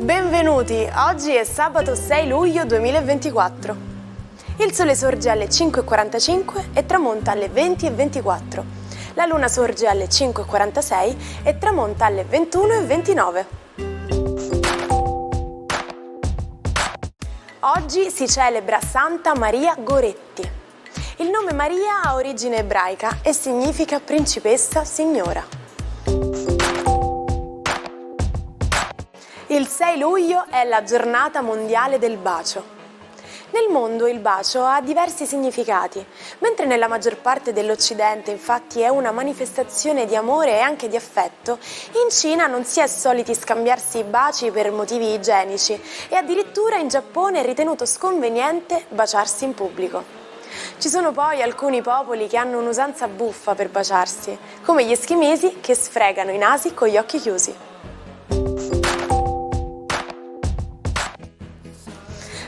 Benvenuti, oggi è sabato 6 luglio 2024. Il sole sorge alle 5:45 e tramonta alle 20:24. La luna sorge alle 5:46 e tramonta alle 21:29. Oggi si celebra Santa Maria Goretti. Il nome Maria ha origine ebraica e significa principessa signora. Il 6 luglio è la giornata mondiale del bacio. Nel mondo il bacio ha diversi significati. Mentre nella maggior parte dell'Occidente infatti è una manifestazione di amore e anche di affetto, in Cina non si è soliti scambiarsi i baci per motivi igienici e addirittura in Giappone è ritenuto sconveniente baciarsi in pubblico. Ci sono poi alcuni popoli che hanno un'usanza buffa per baciarsi, come gli eschimesi che sfregano i nasi con gli occhi chiusi.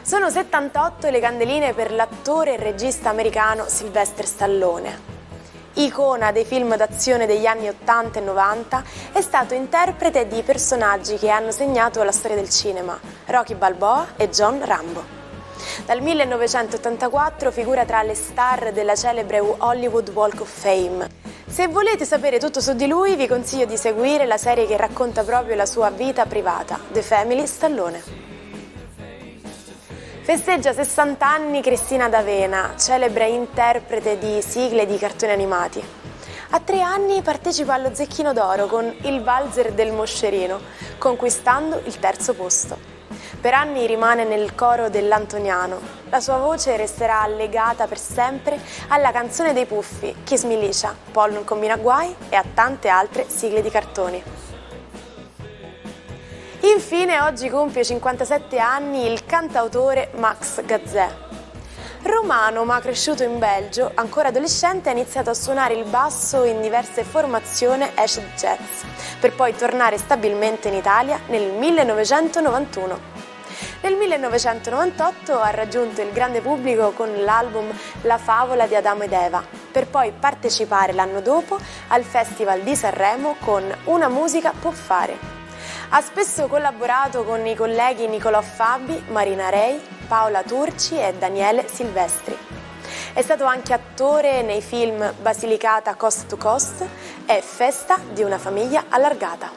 Sono 78 le candeline per l'attore e regista americano Sylvester Stallone. Icona dei film d'azione degli anni 80 e 90, è stato interprete di personaggi che hanno segnato la storia del cinema, Rocky Balboa e John Rambo. Dal 1984 figura tra le star della celebre Hollywood Walk of Fame. Se volete sapere tutto su di lui, vi consiglio di seguire la serie che racconta proprio la sua vita privata, The Family Stallone. Festeggia 60 anni Cristina D'Avena, celebre interprete di sigle di cartoni animati. A 3 anni partecipa allo Zecchino d'Oro con Il valzer del Moscerino, conquistando il 3° posto. Per anni rimane nel coro dell'Antoniano. La sua voce resterà legata per sempre alla canzone dei Puffi, Kiss Me Licia, Paul non combina guai e a tante altre sigle di cartoni. Infine oggi compie 57 anni il cantautore Max Gazzè. Romano ma cresciuto in Belgio, ancora adolescente ha iniziato a suonare il basso in diverse formazioni acid jazz, per poi tornare stabilmente in Italia nel 1991. Nel 1998 ha raggiunto il grande pubblico con l'album La favola di Adamo ed Eva, per poi partecipare l'anno dopo al Festival di Sanremo con Una musica può fare. Ha spesso collaborato con i colleghi Nicolò Fabi, Marina Rei, Paola Turci e Daniele Silvestri. È stato anche attore nei film Basilicata Coast to Coast e Festa di una famiglia allargata.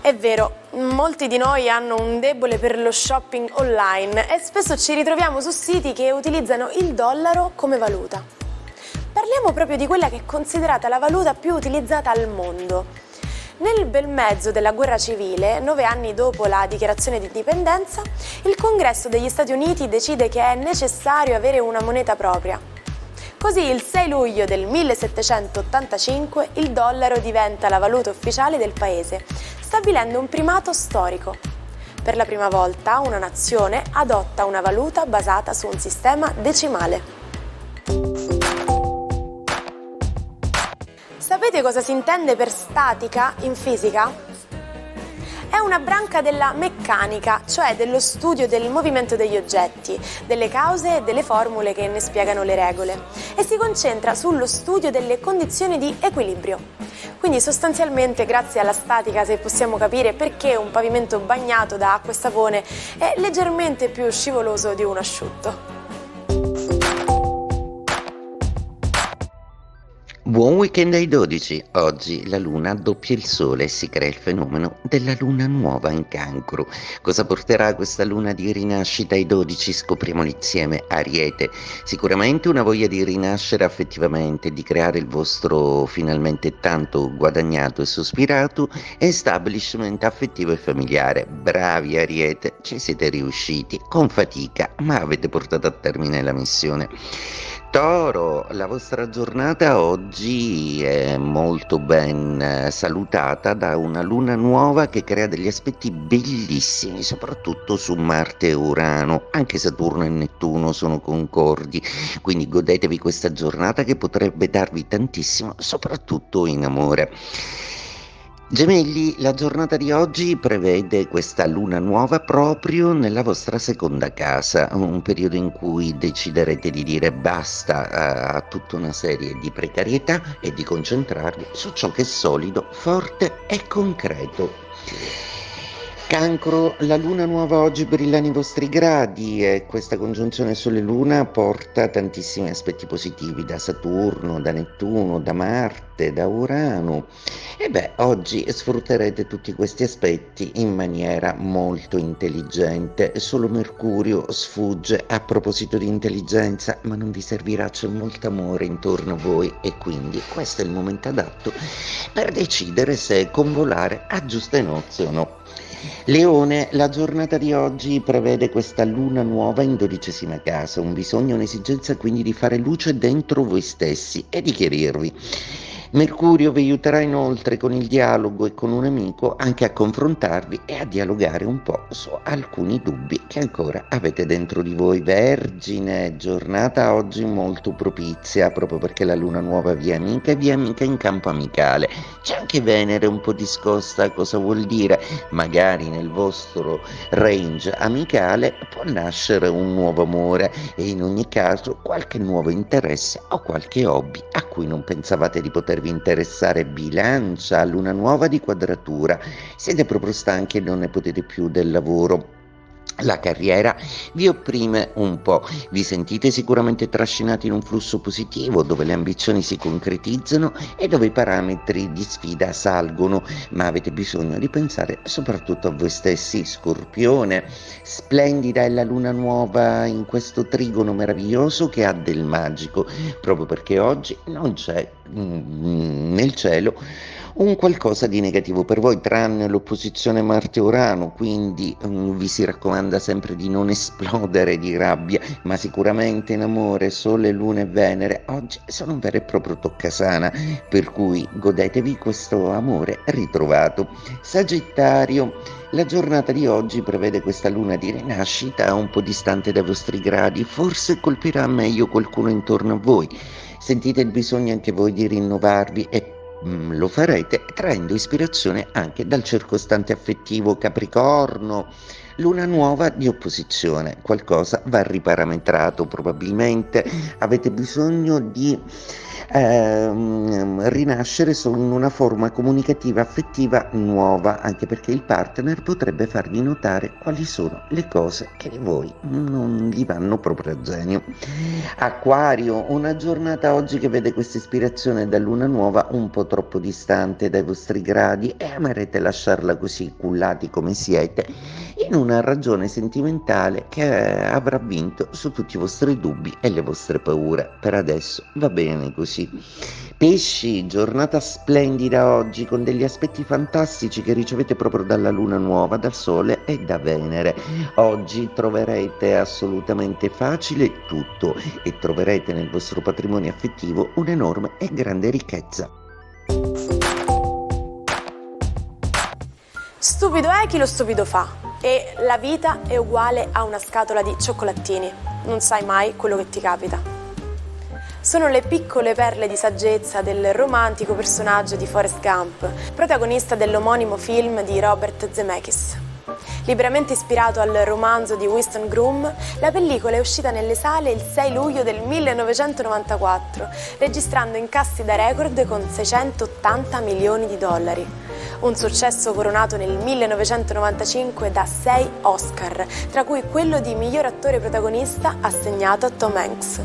È vero, molti di noi hanno un debole per lo shopping online e spesso ci ritroviamo su siti che utilizzano il dollaro come valuta. Parliamo proprio di quella che è considerata la valuta più utilizzata al mondo. Nel bel mezzo della guerra civile, 9 anni dopo la dichiarazione di indipendenza, il Congresso degli Stati Uniti decide che è necessario avere una moneta propria. Così il 6 luglio del 1785 il dollaro diventa la valuta ufficiale del paese, stabilendo un primato storico. Per la prima volta una nazione adotta una valuta basata su un sistema decimale. Sapete cosa si intende per statica in fisica? È una branca della meccanica, cioè dello studio del movimento degli oggetti, delle cause e delle formule che ne spiegano le regole, e si concentra sullo studio delle condizioni di equilibrio. Quindi sostanzialmente grazie alla statica se possiamo capire perché un pavimento bagnato da acqua e sapone è leggermente più scivoloso di un asciutto. Buon weekend ai 12. Oggi la luna doppia il sole e si crea il fenomeno della luna nuova in Cancro. Cosa porterà questa luna di rinascita ai 12? Scopriamolo insieme. Ariete, sicuramente una voglia di rinascere affettivamente, di creare il vostro finalmente tanto guadagnato e sospirato establishment affettivo e familiare. Bravi Ariete, ci siete riusciti con fatica, ma avete portato a termine la missione. Toro, la vostra giornata oggi è molto ben salutata da una luna nuova che crea degli aspetti bellissimi, soprattutto su Marte e Urano. Anche Saturno e Nettuno sono concordi, quindi godetevi questa giornata che potrebbe darvi tantissimo, soprattutto in amore. Gemelli, la giornata di oggi prevede questa luna nuova proprio nella vostra seconda casa, un periodo in cui deciderete di dire basta a tutta una serie di precarietà e di concentrarvi su ciò che è solido, forte e concreto. Cancro, la luna nuova oggi brilla nei vostri gradi e questa congiunzione Sole-Luna porta tantissimi aspetti positivi da Saturno, da Nettuno, da Marte, da Urano. E beh, oggi sfrutterete tutti questi aspetti in maniera molto intelligente. Solo Mercurio sfugge a proposito di intelligenza, ma non vi servirà, c'è molto amore intorno a voi e quindi questo è il momento adatto per decidere se convolare a giuste nozze o no. Leone, la giornata di oggi prevede questa luna nuova in 12ª casa, un bisogno, un'esigenza quindi di fare luce dentro voi stessi e di chiarirvi. Mercurio vi aiuterà inoltre con il dialogo e con un amico anche a confrontarvi e a dialogare un po' su alcuni dubbi che ancora avete dentro di voi. Vergine, giornata oggi molto propizia proprio perché la luna nuova vi è amica in campo amicale. C'è anche Venere un po' discosta, cosa vuol dire? Magari nel vostro range amicale può nascere un nuovo amore e in ogni caso qualche nuovo interesse o qualche hobby a cui non pensavate di potervi interessare. Bilancia, luna nuova di quadratura, siete proprio stanchi e non ne potete più del lavoro. La carriera vi opprime un po', vi sentite sicuramente trascinati in un flusso positivo dove le ambizioni si concretizzano e dove i parametri di sfida salgono, ma avete bisogno di pensare soprattutto a voi stessi. Scorpione, splendida è la luna nuova in questo trigono meraviglioso che ha del magico, proprio perché oggi non c'è nel cielo un qualcosa di negativo per voi, tranne l'opposizione Marte-Urano, quindi vi si raccomanda sempre di non esplodere di rabbia, ma sicuramente in amore Sole, Luna e Venere oggi sono un vero e proprio toccasana, per cui godetevi questo amore ritrovato. Sagittario, la giornata di oggi prevede questa luna di rinascita un po' distante dai vostri gradi, forse colpirà meglio qualcuno intorno a voi. Sentite il bisogno anche voi di rinnovarvi e lo farete traendo ispirazione anche dal circostante affettivo. Capricorno, luna nuova di opposizione, qualcosa va riparametrato, probabilmente avete bisogno di rinascere in una forma comunicativa affettiva nuova, anche perché il partner potrebbe farvi notare quali sono le cose che di voi non gli vanno proprio a genio. Acquario, una giornata oggi che vede questa ispirazione da luna nuova un po' troppo distante dai vostri gradi e amerete lasciarla così cullati come siete in una ragione sentimentale che avrà vinto su tutti i vostri dubbi e le vostre paure. Per adesso va bene così. Pesci, giornata splendida oggi con degli aspetti fantastici che ricevete proprio dalla luna nuova, dal sole e da Venere. Oggi troverete assolutamente facile tutto e troverete nel vostro patrimonio affettivo un'enorme e grande ricchezza. Stupido è chi lo stupido fa, e la vita è uguale a una scatola di cioccolatini, non sai mai quello che ti capita. Sono le piccole perle di saggezza del romantico personaggio di Forrest Gump, protagonista dell'omonimo film di Robert Zemeckis. Liberamente ispirato al romanzo di Winston Groom, la pellicola è uscita nelle sale il 6 luglio del 1994, registrando incassi da record con 680 milioni di dollari. Un successo coronato nel 1995 da 6 Oscar, tra cui quello di miglior attore protagonista assegnato a Tom Hanks.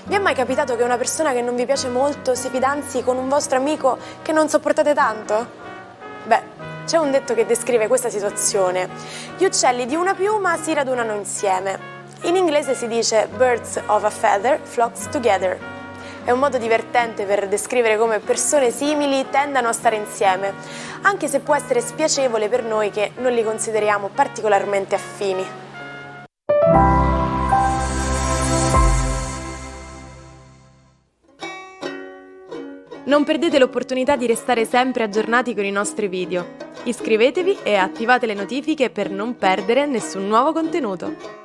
Vi è mai capitato che una persona che non vi piace molto si fidanzi con un vostro amico che non sopportate tanto? Beh, c'è un detto che descrive questa situazione. Gli uccelli di una piuma si radunano insieme. In inglese si dice birds of a feather flocks together. È un modo divertente per descrivere come persone simili tendano a stare insieme, anche se può essere spiacevole per noi che non li consideriamo particolarmente affini. Non perdete l'opportunità di restare sempre aggiornati con i nostri video. Iscrivetevi e attivate le notifiche per non perdere nessun nuovo contenuto.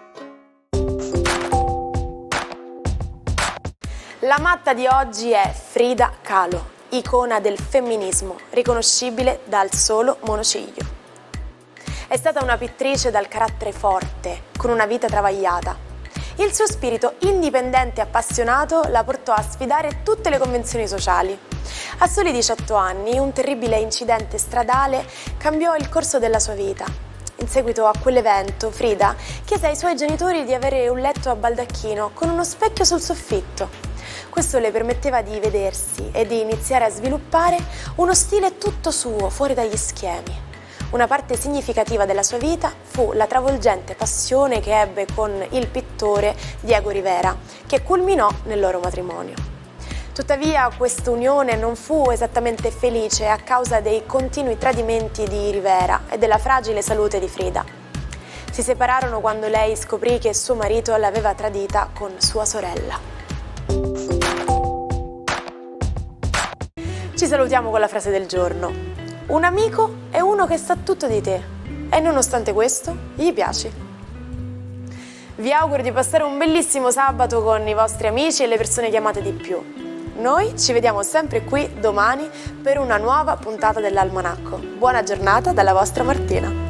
La matta di oggi è Frida Kahlo, icona del femminismo, riconoscibile dal solo monociglio. È stata una pittrice dal carattere forte, con una vita travagliata. Il suo spirito indipendente e appassionato la portò a sfidare tutte le convenzioni sociali. A soli 18 anni, un terribile incidente stradale cambiò il corso della sua vita. In seguito a quell'evento, Frida chiese ai suoi genitori di avere un letto a baldacchino con uno specchio sul soffitto. Questo le permetteva di vedersi e di iniziare a sviluppare uno stile tutto suo, fuori dagli schemi. Una parte significativa della sua vita fu la travolgente passione che ebbe con il pittore Diego Rivera, che culminò nel loro matrimonio. Tuttavia, questa unione non fu esattamente felice a causa dei continui tradimenti di Rivera e della fragile salute di Frida. Si separarono quando lei scoprì che suo marito l'aveva tradita con sua sorella. Ci salutiamo con la frase del giorno. Un amico è uno che sa tutto di te e nonostante questo gli piaci. Vi auguro di passare un bellissimo sabato con i vostri amici e le persone che amate di più. Noi ci vediamo sempre qui domani per una nuova puntata dell'Almanacco. Buona giornata dalla vostra Martina.